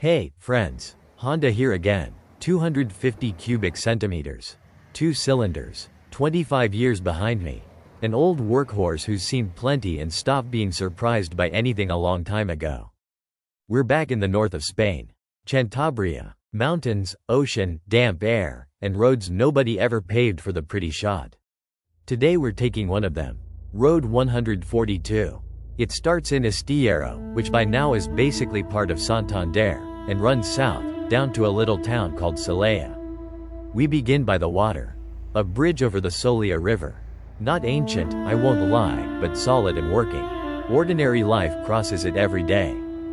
Hey, friends. Honda here again. 250 cubic centimeters. 2 cylinders. 25 years behind me. An old workhorse who's seen plenty and stopped being surprised by anything a long time ago. We're back in the north of Spain. Cantabria. Mountains, ocean, damp air, and roads nobody ever paved for the pretty shot. Today we're taking one of them. Road 142. It starts in Astillero, which by now is basically part of Santander, and runs south, down to a little town called Selaya. We begin by the water. A bridge over the Selaya River. Not ancient, I won't lie, but solid and working. Ordinary life crosses it every day.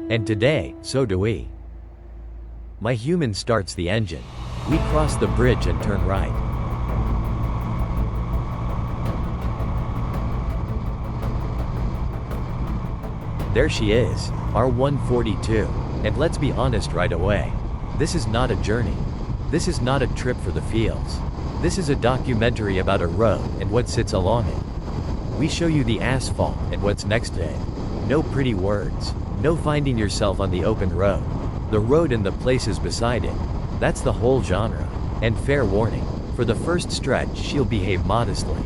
And today, so do we. My human starts the engine. We cross the bridge and turn right. There she is, R142. And let's be honest right away. This is not a journey. This is not a trip for the feels. This is a documentary about a road and what sits along it. We show you the asphalt and what's next to it. No pretty words. No finding yourself on the open road. The road and the places beside it. That's the whole genre. And fair warning, for the first stretch she'll behave modestly.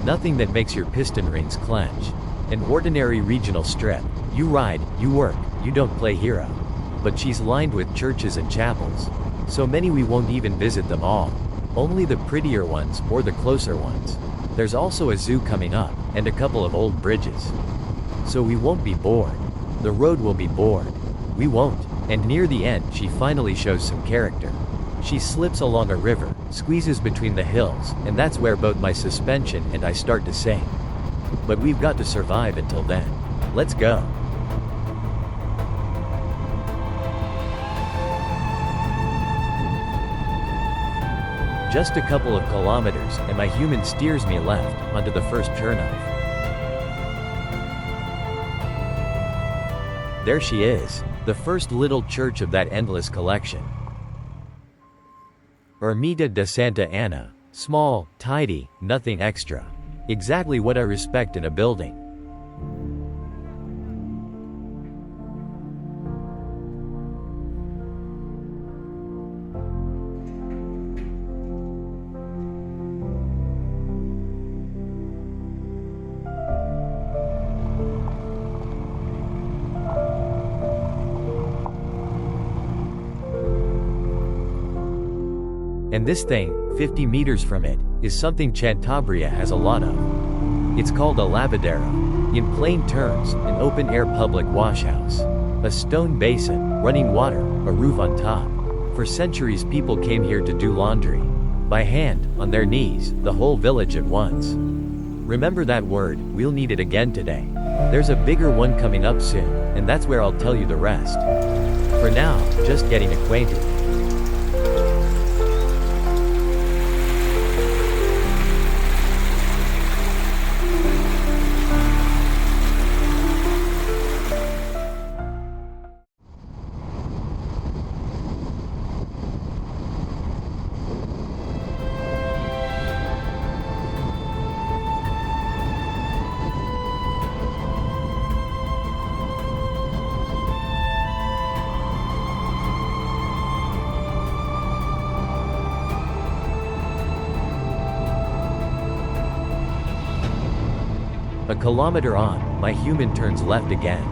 Nothing that makes your piston rings clench. An ordinary regional strip. You ride, you work, you don't play hero. But she's lined with churches and chapels. So many we won't even visit them all. Only the prettier ones or the closer ones. There's also a zoo coming up, and a couple of old bridges. So we won't be bored. The road will be bored. We won't. And near the end she finally shows some character. She slips along a river, squeezes between the hills, and that's where both my suspension and I start to sink. But we've got to survive until then. Let's go. Just a couple of kilometers, and my human steers me left, onto the first turnoff. There she is, the first little church of that endless collection. Ermita de Santa Ana. Small, tidy, nothing extra. Exactly what I respect in a building. And this thing, 50 meters from it, is something Cantabria has a lot of. It's called a lavadero. In plain terms, an open-air public washhouse. A stone basin, running water, a roof on top. For centuries people came here to do laundry. By hand, on their knees, the whole village at once. Remember that word, we'll need it again today. There's a bigger one coming up soon, and that's where I'll tell you the rest. For now, just getting acquainted. A kilometer on, my human turns left again.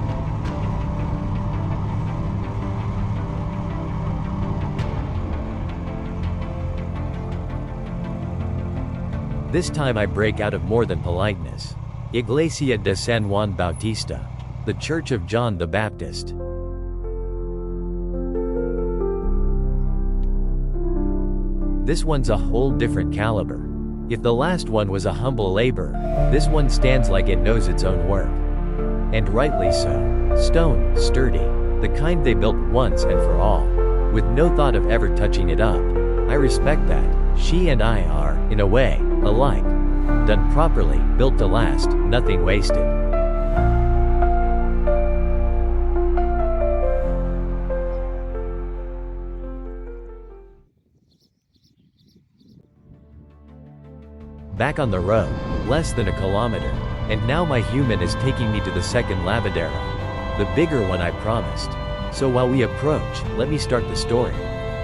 This time I break out of more than politeness. Iglesia de San Juan Bautista. The Church of John the Baptist. This one's a whole different caliber. If the last one was a humble laborer, this one stands like it knows its own work. And rightly so. Stone, sturdy. The kind they built once and for all. With no thought of ever touching it up. I respect that. She and I are, in a way, alike. Done properly, built to last, nothing wasted. Back on the road, less than a kilometer, and now my human is taking me to the second lavadero. The bigger one I promised. So while we approach, let me start the story.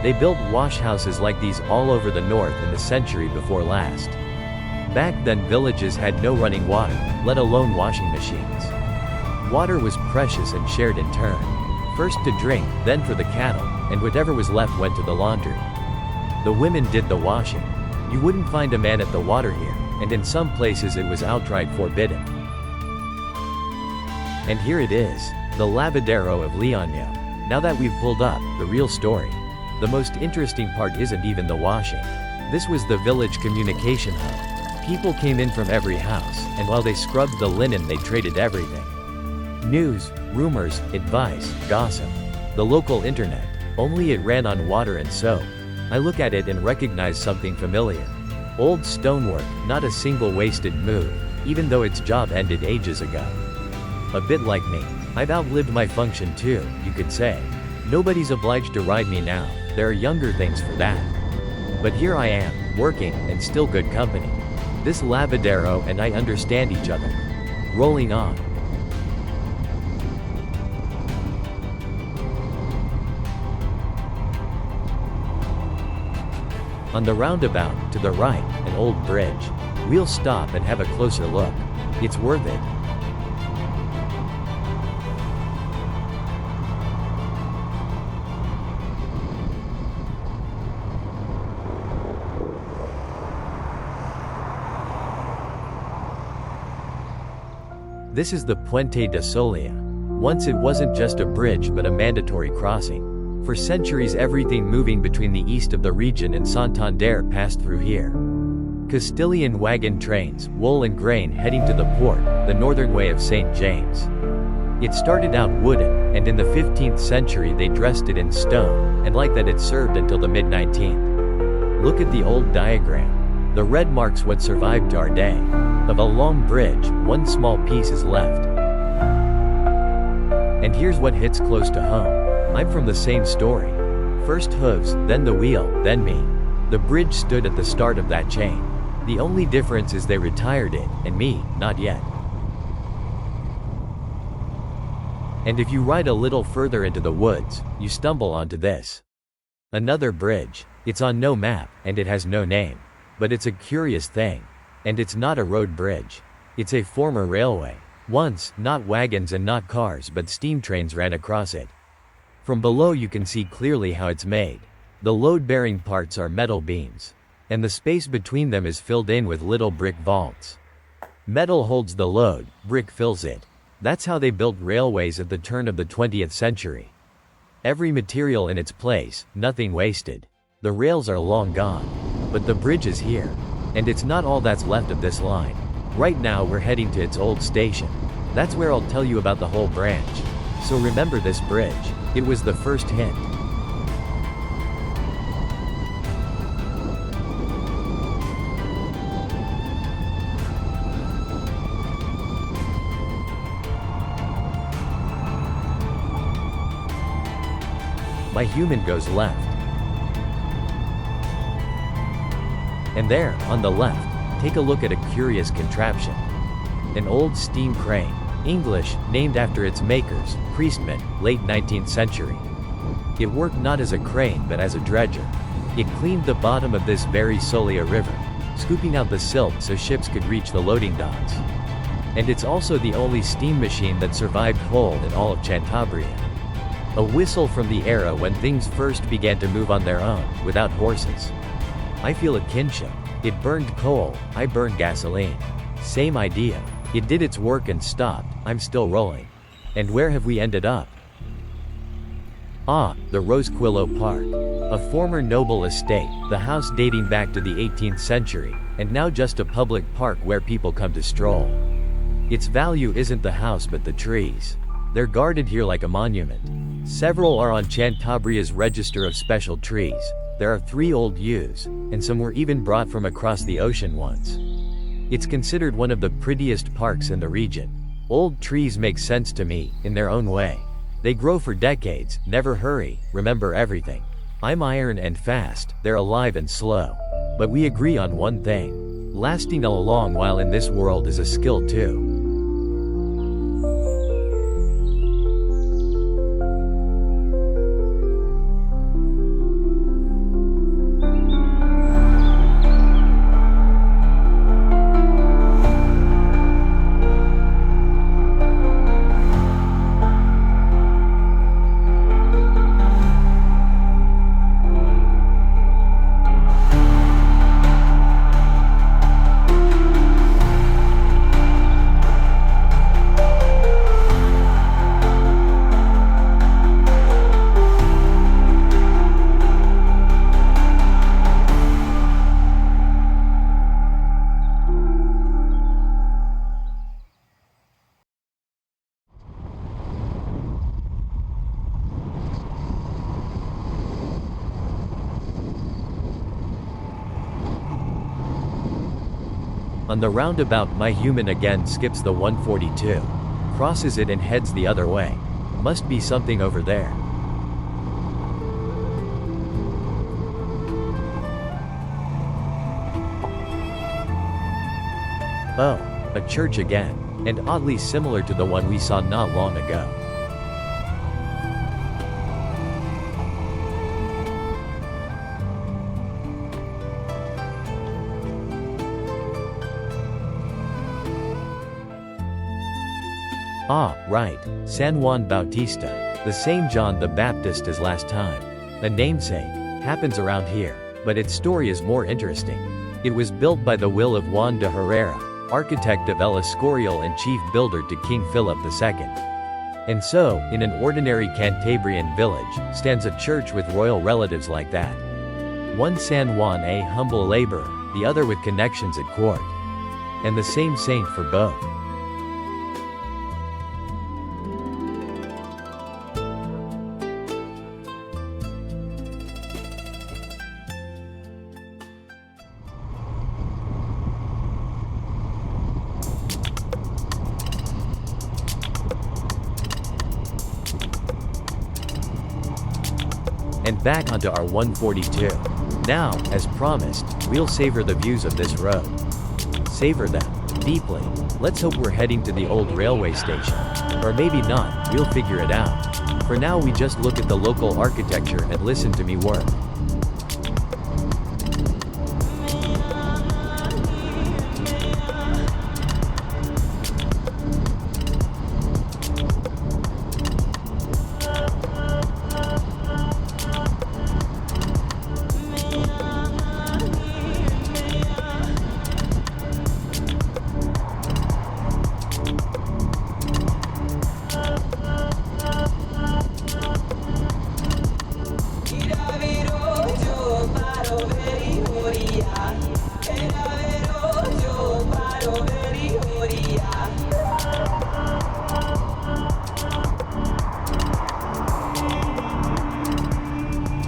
They built wash houses like these all over the north in the century before last. Back then villages had no running water, let alone washing machines. Water was precious and shared in turn. First to drink, then for the cattle, and whatever was left went to the laundry. The women did the washing. You wouldn't find a man at the water here, and in some places it was outright forbidden. And here it is, the lavadero of Leonio. Now that we've pulled up, the real story. The most interesting part isn't even the washing. This was the village communication hub. People came in from every house, and while they scrubbed the linen they traded everything. News, rumors, advice, gossip. The local internet. Only it ran on water and soap. I look at it and recognize something familiar. Old stonework, not a single wasted move, even though its job ended ages ago. A bit like me. I've outlived my function too, you could say. Nobody's obliged to ride me now, there are younger things for that. But here I am, working, and still good company. This lavadero and I understand each other. Rolling on. On the roundabout, to the right, an old bridge. We'll stop and have a closer look. It's worth it. This is the Puente de Selaya. Once it wasn't just a bridge but a mandatory crossing. For centuries everything moving between the east of the region and Santander passed through here. Castilian wagon trains, wool and grain heading to the port, the northern way of St. James. It started out wooden, and in the 15th century they dressed it in stone, and like that it served until the mid-19th. Look at the old diagram. The red marks what survived to our day. Of a long bridge, one small piece is left. And here's what hits close to home. I'm from the same story. First hooves, then the wheel, then me. The bridge stood at the start of that chain. The only difference is they retired it, and me, not yet. And if you ride a little further into the woods, you stumble onto this. Another bridge. It's on no map, and it has no name. But it's a curious thing. And it's not a road bridge. It's a former railway. Once, not wagons and not cars but steam trains ran across it. From below you can see clearly how it's made. The load-bearing parts are metal beams. And the space between them is filled in with little brick vaults. Metal holds the load, brick fills it. That's how they built railways at the turn of the 20th century. Every material in its place, nothing wasted. The rails are long gone. But the bridge is here. And it's not all that's left of this line. Right now we're heading to its old station. That's where I'll tell you about the whole branch. So remember this bridge. It was the first hint. My human goes left. And there, on the left, take a look at a curious contraption. An old steam crane. English, named after its makers, Priestman, late 19th century. It worked not as a crane but as a dredger. It cleaned the bottom of this very Selaya river, scooping out the silt so ships could reach the loading docks. And it's also the only steam machine that survived whole in all of Cantabria. A whistle from the era when things first began to move on their own, without horses. I feel a kinship. It burned coal, I burned gasoline. Same idea. It did its work and stopped, I'm still rolling. And where have we ended up? Ah, the Rosequillo Park. A former noble estate, the house dating back to the 18th century, and now just a public park where people come to stroll. Its value isn't the house but the trees. They're guarded here like a monument. Several are on Cantabria's register of special trees. There are 3 old yews, and some were even brought from across the ocean once. It's considered one of the prettiest parks in the region. Old trees make sense to me, in their own way. They grow for decades, never hurry, remember everything. I'm iron and fast, they're alive and slow. But we agree on one thing. Lasting a long while in this world is a skill too. On the roundabout, my human again skips the 142. Crosses it and heads the other way. Must be something over there. Oh, a church again. And oddly similar to the one we saw not long ago. Ah, right, San Juan Bautista. The same John the Baptist as last time. A namesake. Happens around here. But its story is more interesting. It was built by the will of Juan de Herrera, architect of El Escorial and chief builder to King Philip II. And so, in an ordinary Cantabrian village, stands a church with royal relatives like that. One San Juan, a humble laborer, the other with connections at court. And the same saint for both. And back onto our 142. Now, as promised, we'll savor the views of this road. Savor them. Deeply. Let's hope we're heading to the old railway station. Or maybe not, we'll figure it out. For now we just look at the local architecture and listen to me work.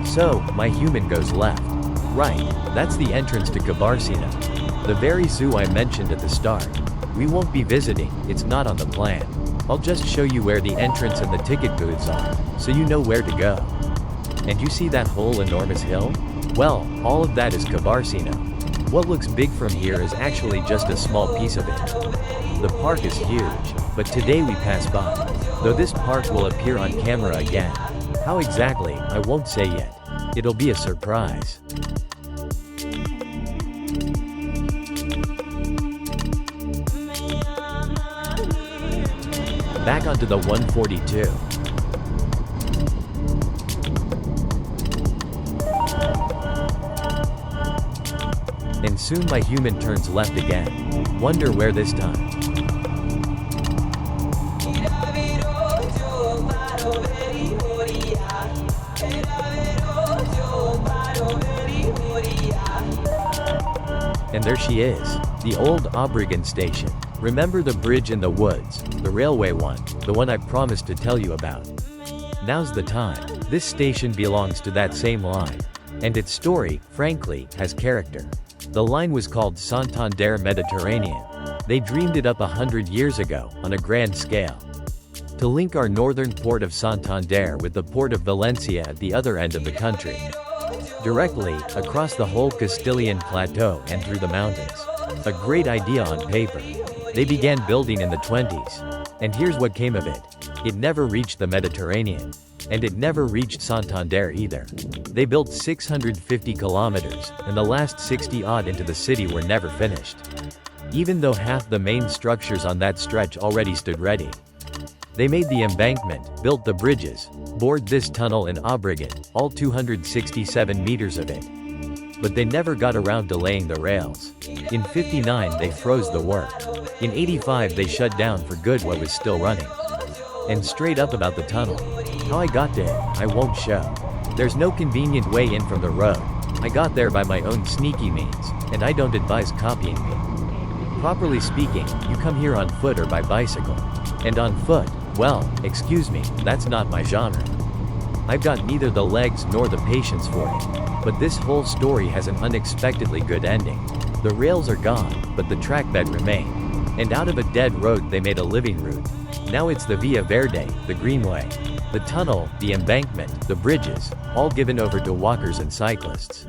So, my human goes left. Right, that's the entrance to Cabarcina. The very zoo I mentioned at the start. We won't be visiting, it's not on the plan. I'll just show you where the entrance and the ticket booths are, so you know where to go. And you see that whole enormous hill? Well, all of that is Cabarcina. What looks big from here is actually just a small piece of it. The park is huge, but today we pass by. Though this park will appear on camera again. How exactly, I won't say yet. It'll be a surprise. Back onto the 142. And soon my human turns left again. Wonder where this time. And there she is, the old Obregon station. Remember the bridge in the woods, the railway one, the one I promised to tell you about. Now's the time. This station belongs to that same line. And its story, frankly, has character. The line was called Santander Mediterranean. They dreamed it up 100 years ago, on a grand scale. To link our northern port of Santander with the port of Valencia at the other end of the country. Directly, across the whole Castilian plateau and through the mountains. A great idea on paper. They began building in the 20s. And here's what came of it. It never reached the Mediterranean. And it never reached Santander either. They built 650 kilometers, and the last 60-odd into the city were never finished. Even though half the main structures on that stretch already stood ready. They made the embankment, built the bridges, bored this tunnel in Obregon, all 267 meters of it. But they never got around to laying the rails. In '59 they froze the work. In '85 they shut down for good what was still running. And straight up about the tunnel. How I got to it, I won't show. There's no convenient way in from the road. I got there by my own sneaky means, and I don't advise copying me. Properly speaking, you come here on foot or by bicycle. And on foot, well, excuse me, that's not my genre. I've got neither the legs nor the patience for it. But this whole story has an unexpectedly good ending. The rails are gone, but the track bed remained. And out of a dead road they made a living route. Now it's the Via Verde, the greenway. The tunnel, the embankment, the bridges, all given over to walkers and cyclists.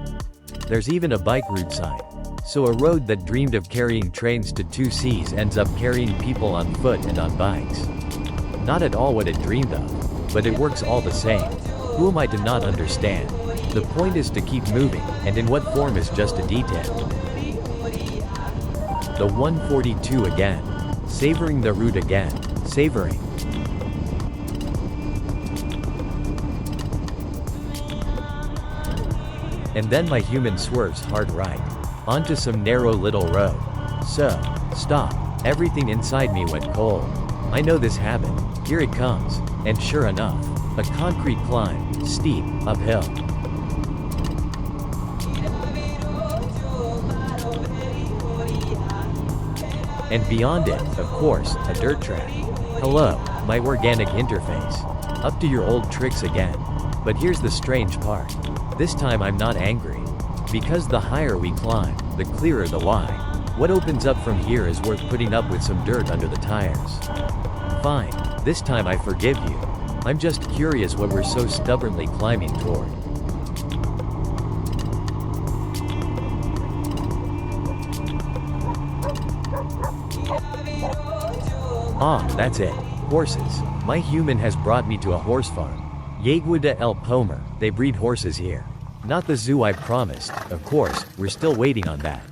There's even a bike route sign. So a road that dreamed of carrying trains to 2 seas ends up carrying people on foot and on bikes. Not at all what it dreamed of. But it works all the same. Who am I to not understand? The point is to keep moving, and in what form is just a detail. The 142 again. Savoring the route again. Savoring. And then my human swerves hard right. Onto some narrow little road. So, stop. Everything inside me went cold. I know this habit. Here it comes. And sure enough, a concrete climb, steep, uphill. And beyond it, of course, a dirt track. Hello, my organic interface. Up to your old tricks again. But here's the strange part. This time I'm not angry. Because the higher we climb, the clearer the why. What opens up from here is worth putting up with some dirt under the tires. Fine, this time I forgive you. I'm just curious what we're so stubbornly climbing toward. Ah, that's it. Horses. My human has brought me to a horse farm. Yeguada El Pomer, they breed horses here. Not the zoo I promised, of course, we're still waiting on that.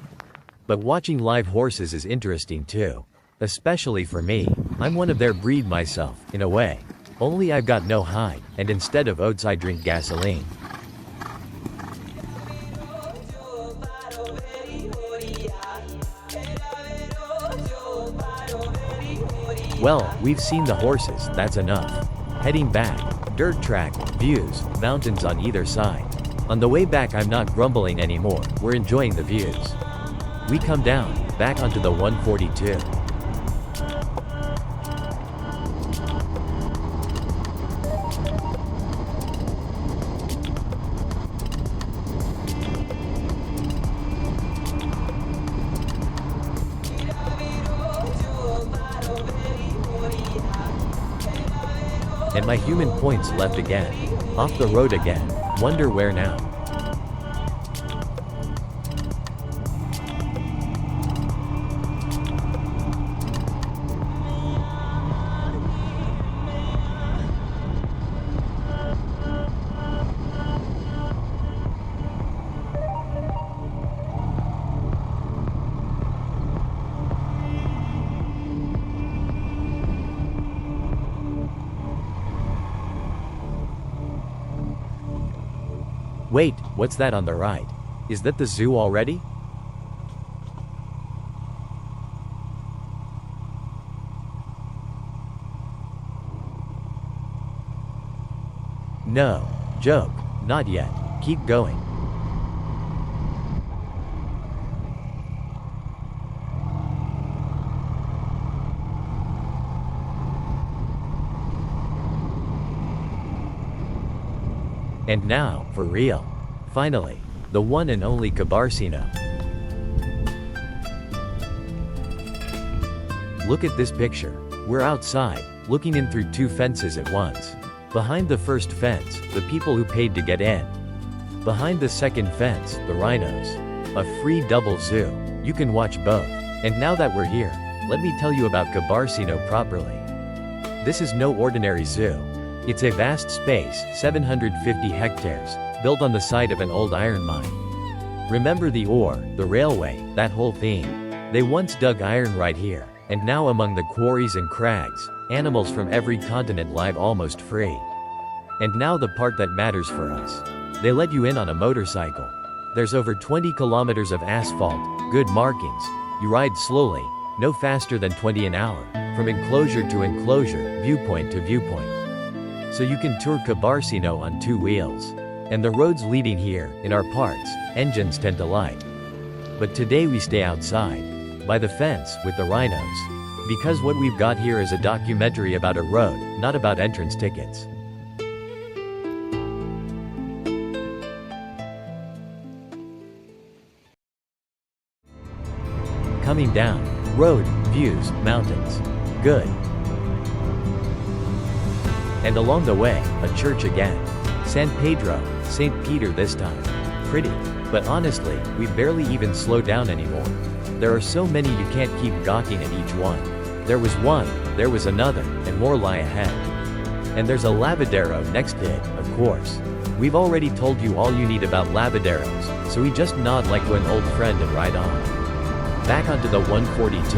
But watching live horses is interesting too. Especially for me. I'm one of their breed myself, in a way. Only I've got no hide, and instead of oats I drink gasoline. Well, we've seen the horses, that's enough. Heading back. Dirt track, views, mountains on either side. On the way back I'm not grumbling anymore, we're enjoying the views. We come down, back onto the 142. And my human points left again. Off the road again. Wonder where now? Wait, what's that on the right? Is that the zoo already? No. Joke. Not yet. Keep going. And now, for real. Finally, the one and only Cabarcino. Look at this picture. We're outside, looking in through 2 fences at once. Behind the first fence, the people who paid to get in. Behind the second fence, the rhinos. A free double zoo. You can watch both. And now that we're here, let me tell you about Cabarcino properly. This is no ordinary zoo. It's a vast space, 750 hectares, built on the site of an old iron mine. Remember the ore, the railway, that whole theme. They once dug iron right here, and now among the quarries and crags, animals from every continent live almost free. And now the part that matters for us. They let you in on a motorcycle. There's over 20 kilometers of asphalt, good markings. You ride slowly, no faster than 20 an hour, from enclosure to enclosure, viewpoint to viewpoint. So you can tour Cabarcino on 2 wheels. And the roads leading here, in our parts, engines tend to like. But today we stay outside, by the fence, with the rhinos. Because what we've got here is a documentary about a road, not about entrance tickets. Coming down. Road, views, mountains. Good. And along the way, a church again. San Pedro, St. Peter this time. Pretty. But honestly, we barely even slow down anymore. There are so many you can't keep gawking at each one. There was one, there was another, and more lie ahead. And there's a lavadero next to it, of course. We've already told you all you need about lavaderos, so we just nod like to an old friend and ride on. Back onto the 142.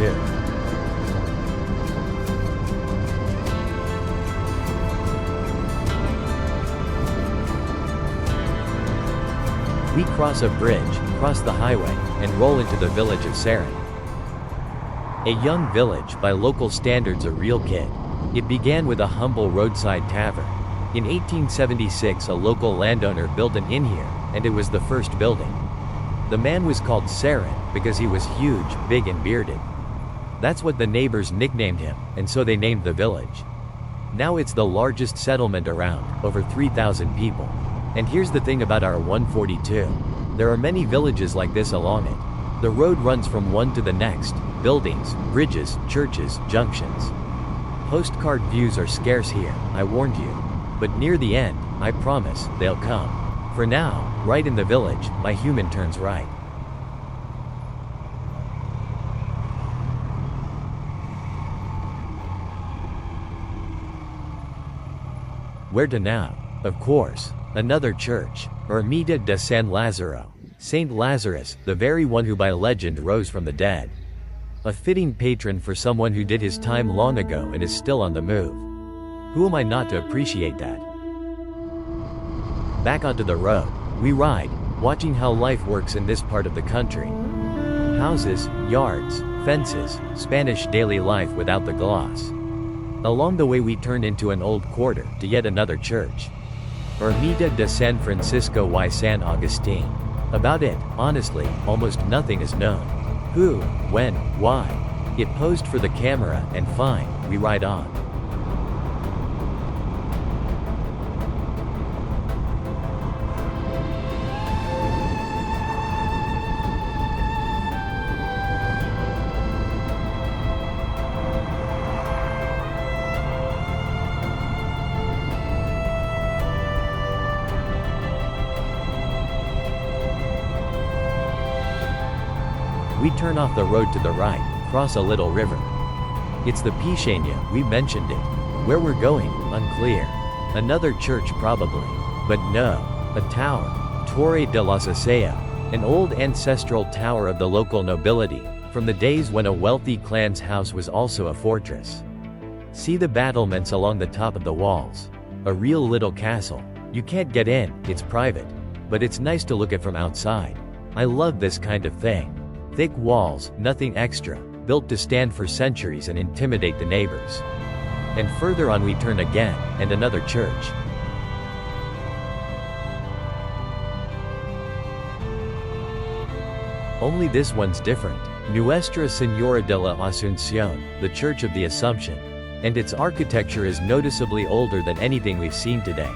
We cross a bridge, cross the highway, and roll into the village of Saran. A young village, by local standards a real kid. It began with a humble roadside tavern. In 1876 a local landowner built an inn here, and it was the first building. The man was called Saran, because he was huge, big and bearded. That's what the neighbors nicknamed him, and so they named the village. Now it's the largest settlement around, over 3,000 people. And here's the thing about our 142. There are many villages like this along it. The road runs from one to the next, buildings, bridges, churches, junctions. Postcard views are scarce here, I warned you. But near the end, I promise, they'll come. For now, right in the village, my human turns right. Where to now? Of course. Another church, Ermita de San Lazaro. Saint Lazarus, the very one who by legend rose from the dead. A fitting patron for someone who did his time long ago and is still on the move. Who am I not to appreciate that? Back onto the road, we ride, watching how life works in this part of the country. Houses, yards, fences, Spanish daily life without the gloss. Along the way we turn into an old quarter to yet another church. Ermita de San Francisco y San Agustin. About it, honestly, almost nothing is known. Who, when, why. It posed for the camera, and fine, we ride on. We turn off the road to the right, cross a little river. It's the Pichincha, we mentioned it. Where we're going, unclear. Another church probably. But no. A tower. Torre de la Sasea. An old ancestral tower of the local nobility, from the days when a wealthy clan's house was also a fortress. See the battlements along the top of the walls. A real little castle. You can't get in, it's private. But it's nice to look at from outside. I love this kind of thing. Thick walls, nothing extra, built to stand for centuries and intimidate the neighbors. And further on we turn again, and another church. Only this one's different. Nuestra Señora de la Asunción, the Church of the Assumption. And its architecture is noticeably older than anything we've seen today.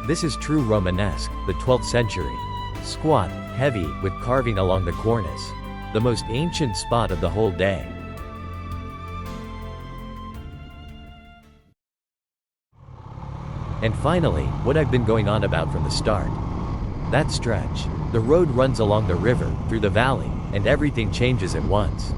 This is true Romanesque, the 12th century. Squat, heavy, with carving along the cornice. The most ancient spot of the whole day. And finally, what I've been going on about from the start. That stretch. The road runs along the river, through the valley, and everything changes at once.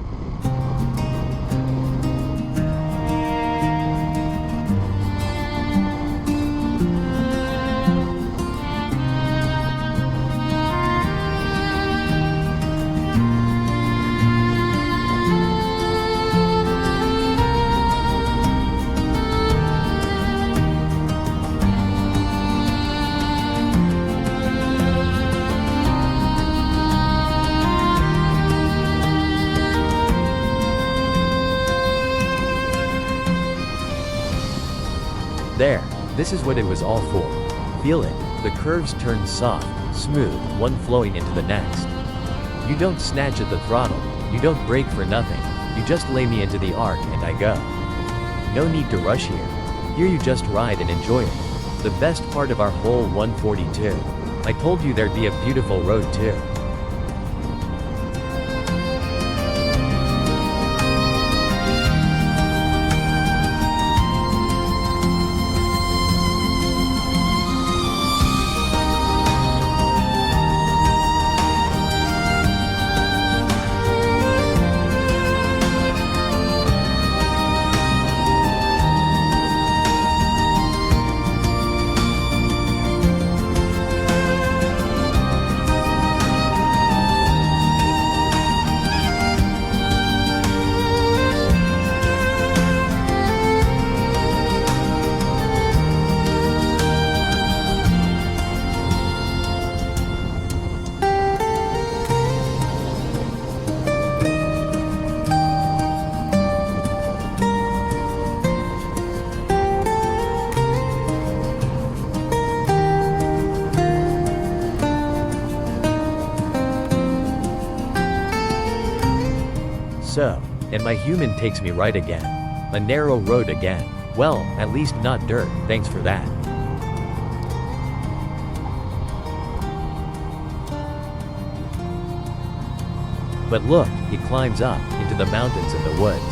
There. This is what it was all for. Feel it. The curves turn soft, smooth, one flowing into the next. You don't snatch at the throttle. You don't brake for nothing. You just lay me into the arc and I go. No need to rush here. Here you just ride and enjoy it. The best part of our whole 142. I told you there'd be a beautiful road too. so, and my human takes me right again. A narrow road again. Well, at least not dirt, thanks for that. But look, he climbs up, into the mountains and the woods.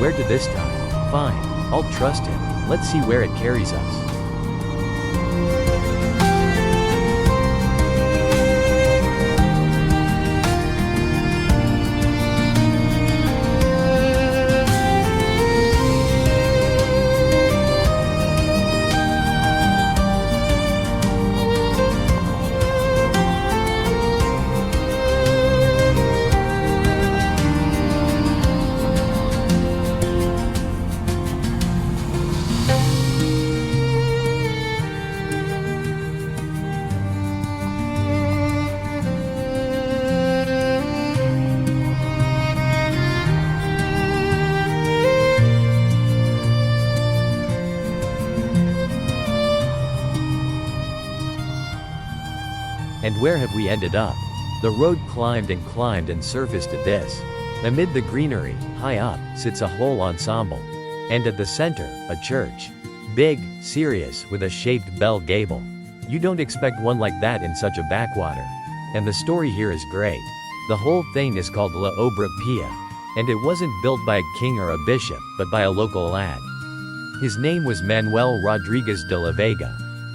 Where to this time? Fine, I'll trust him, let's see where it carries us. And where have we ended up? The road climbed and surfaced at this. Amid the greenery, high up, sits a whole ensemble. And at the center, a church. Big, serious, with a shaped bell gable. You don't expect one like that in such a backwater. And the story here is great. The whole thing is called La Obra Pia. And it wasn't built by a king or a bishop, but by a local lad. His name was Manuel Rodriguez de la Vega.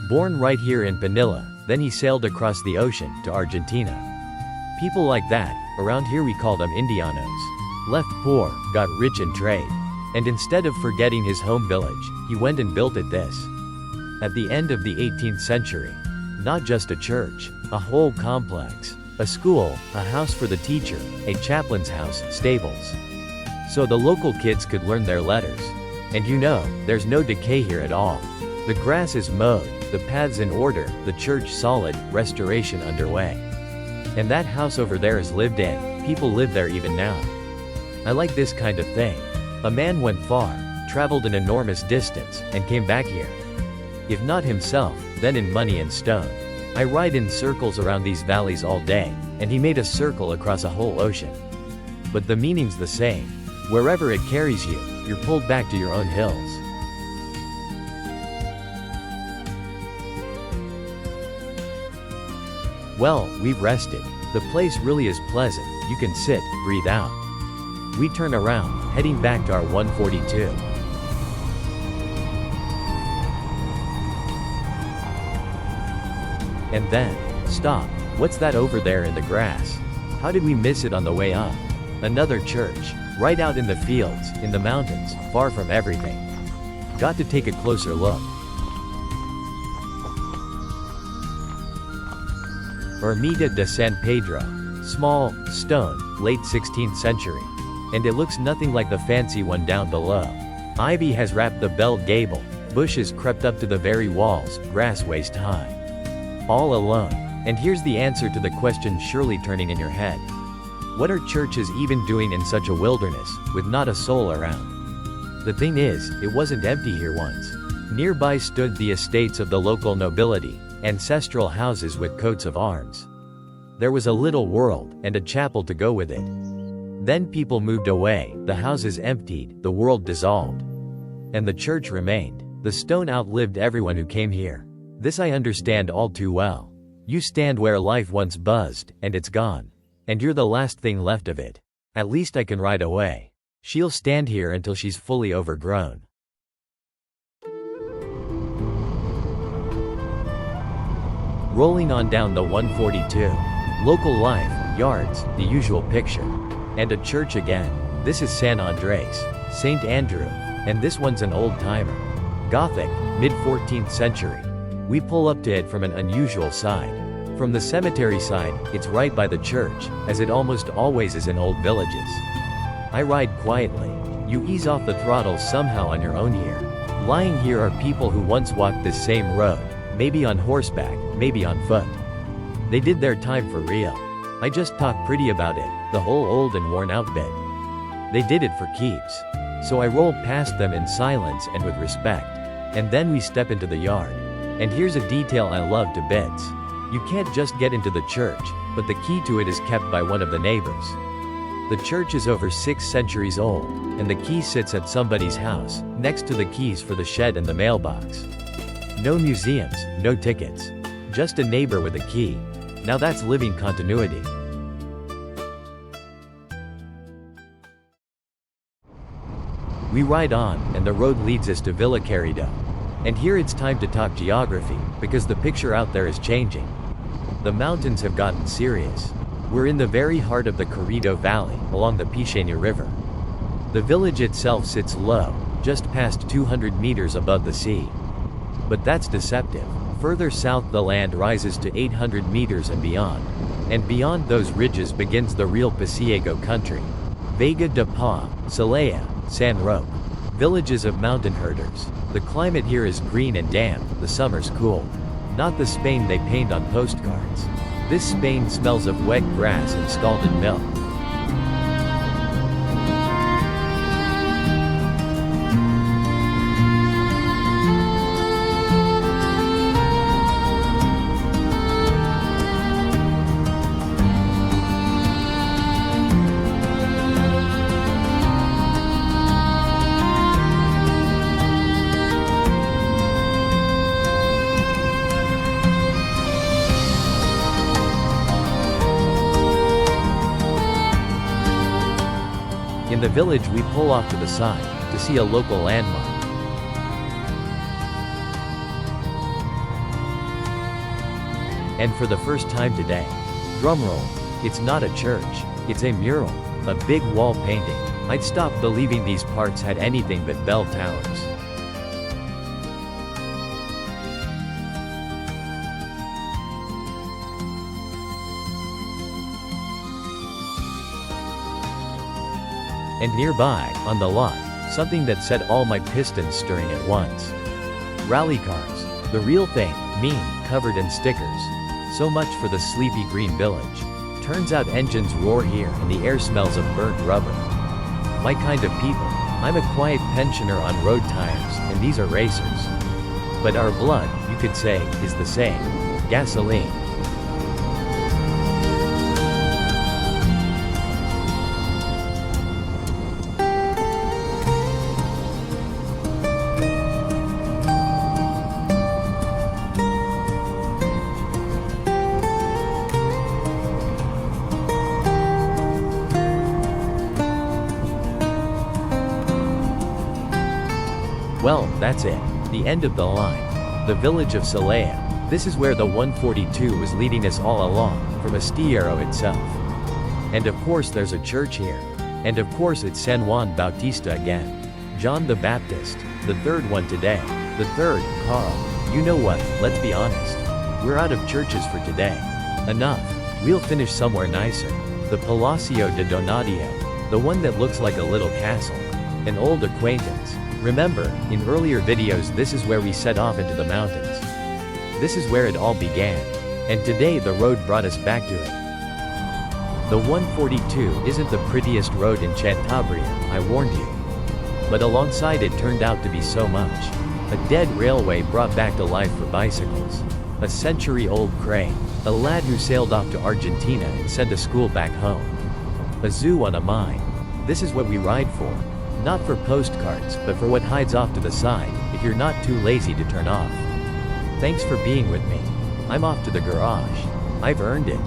Born right here in Pinilla, then he sailed across the ocean, to Argentina. People like that, around here we call them Indianos. Left poor, got rich in trade. And instead of forgetting his home village, he went and built it this. At the end of the 18th century. Not just a church, a whole complex. A school, a house for the teacher, a chaplain's house, stables. So the local kids could learn their letters. And you know, there's no decay here at all. The grass is mowed, the paths in order, the church solid, restoration underway. And that house over there is lived in, people live there even now. I like this kind of thing. A man went far, traveled an enormous distance, and came back here. If not himself, then in money and stone. I ride in circles around these valleys all day, and he made a circle across a whole ocean. But the meaning's the same. Wherever it carries you, you're pulled back to your own hills. Well, we've rested. The place really is pleasant, you can sit, breathe out. We turn around, heading back to our 142. And then, stop, what's that over there in the grass? How did we miss it on the way up? Another church, right out in the fields, in the mountains, far from everything. Got to take a closer look. Ermita de San Pedro. Small, stone, late 16th century. And it looks nothing like the fancy one down below. Ivy has wrapped the bell gable, bushes crept up to the very walls, grass waist high. All alone. And here's the answer to the question surely turning in your head. What are churches even doing in such a wilderness, with not a soul around? The thing is, it wasn't empty here once. Nearby stood the estates of the local nobility, ancestral houses with coats of arms. There was a little world, and a chapel to go with it. Then people moved away, the houses emptied, the world dissolved. And the church remained. The stone outlived everyone who came here. This I understand all too well. You stand where life once buzzed, and it's gone. And you're the last thing left of it. At least I can ride away. She'll stand here until she's fully overgrown. Rolling on down the 142. Local life, yards, the usual picture. And a church again. This is San Andres, St. Andrew, and this one's an old-timer. Gothic, mid-14th century. We pull up to it from an unusual side. From the cemetery side, it's right by the church, as it almost always is in old villages. I ride quietly. You ease off the throttle somehow on your own here. Lying here are people who once walked this same road, maybe on horseback, maybe on foot. They did their time for real. I just talk pretty about it, the whole old and worn out bit. They did it for keeps. So I roll past them in silence and with respect. And then we step into the yard. And here's a detail I love to bits. You can't just get into the church, but the key to it is kept by one of the neighbors. The church is over 6 centuries old, and the key sits at somebody's house, next to the keys for the shed and the mailbox. No museums, no tickets. Just a neighbor with a key. Now that's living continuity. We ride on, and the road leads us to Villa Querido. And here it's time to talk geography, because the picture out there is changing. The mountains have gotten serious. We're in the very heart of the Querido Valley, along the Pixena River. The village itself sits low, just past 200 meters above the sea. But that's deceptive. Further south the land rises to 800 meters and beyond. And beyond those ridges begins the real Pasiego country. Vega de Pa, Selaya, San Roque. Villages of mountain herders. The climate here is green and damp, the summer's cool. Not the Spain they paint on postcards. This Spain smells of wet grass and scalded milk. In the village we pull off to the side, to see a local landmark. And for the first time today, drumroll, it's not a church, it's a mural, a big wall painting. I'd stopped believing these parts had anything but bell towers. And nearby, on the lot, something that set all my pistons stirring at once. Rally cars. The real thing, mean, covered in stickers. So much for the sleepy green village. Turns out engines roar here and the air smells of burnt rubber. My kind of people. I'm a quiet pensioner on road tires, and these are racers. But our blood, you could say, is the same. Gasoline. Well, that's it. The end of the line. The village of Selaya. This is where the 142 was leading us all along, from Astillero itself. And of course there's a church here. And of course it's San Juan Bautista again. John the Baptist, the third one today. The third, Carl. You know what, let's be honest. We're out of churches for today. Enough. We'll finish somewhere nicer. The Palacio de Donadio. The one that looks like a little castle. An old acquaintance. Remember, in earlier videos this is where we set off into the mountains. This is where it all began. And today the road brought us back to it. The 142 isn't the prettiest road in Cantabria, I warned you. But alongside it turned out to be so much. A dead railway brought back to life for bicycles. A century-old crane. A lad who sailed off to Argentina and sent a school back home. A zoo on a mine. This is what we ride for. Not for postcards, but for what hides off to the side, if you're not too lazy to turn off. Thanks for being with me. I'm off to the garage. I've earned it.